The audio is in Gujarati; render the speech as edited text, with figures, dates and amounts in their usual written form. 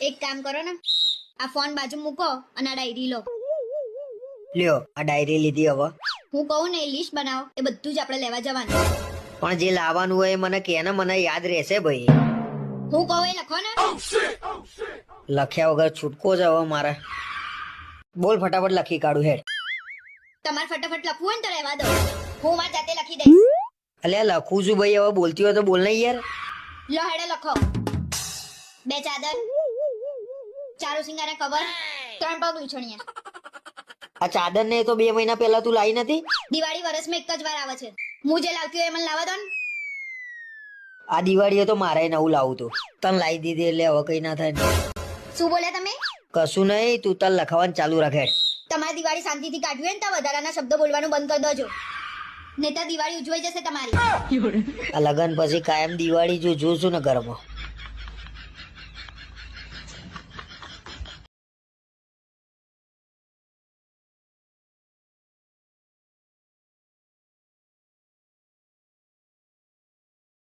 એક કામ કરો ને, આ ફોન બાજુ મૂકો અને આ ડાયરી લો. લ્યો આ ડાયરી લીધી. હવે હું કહું ને એ લિસ્ટ બનાવો, એ બધું જ આપણે લેવા જવાનું. પણ જે લાવવાનું હોય એ મને કે ને, મને યાદ રહેશે ભાઈ. હું કહું એ લખો ને. લખ્યા વગર છૂટકો જ હવે મારે. બોલ ફટાફટ લખી કાઢું હેડ. તમારે ફટાફટ લખવું હોય ને તો રહેવા દો, હું મારી જાતે લખી દઈશ. અલ્યા લખું છું ભાઈ, હવે બોલતી હોય તો બોલ ને યાર. લો હેડે લખો. 2 ચાદર, 4 સિંગારા કવર, 3 પગ લૂછણિયા. આ ચાદર ને તો 2 મહિના પહેલા તું લાવી નથી. દિવાળી વર્ષમાં એક જ વાર આવે છે, હું જે લાવતી હોય એ મને લાવવા દો ને. આ દિવાળીએ તો મારે નવું લાવું તું, તને લાવી દીધી એટલે હવે કઈ ના થાય. શું બોલ્યા તમે? કશું નહીં, તું તને લખાવાનું ચાલુ રાખે. તમારી દિવાળી શાંતિથી કાઢવી હોય ને તો વધારાના શબ્દો બોલવાનું બંધ કરી દેજો, નહીં તો દિવાળી ઉજવાઈ જશે તમારી. આ લગન પછી કાયમ દિવાળી જો જોશું ને ઘરમાં.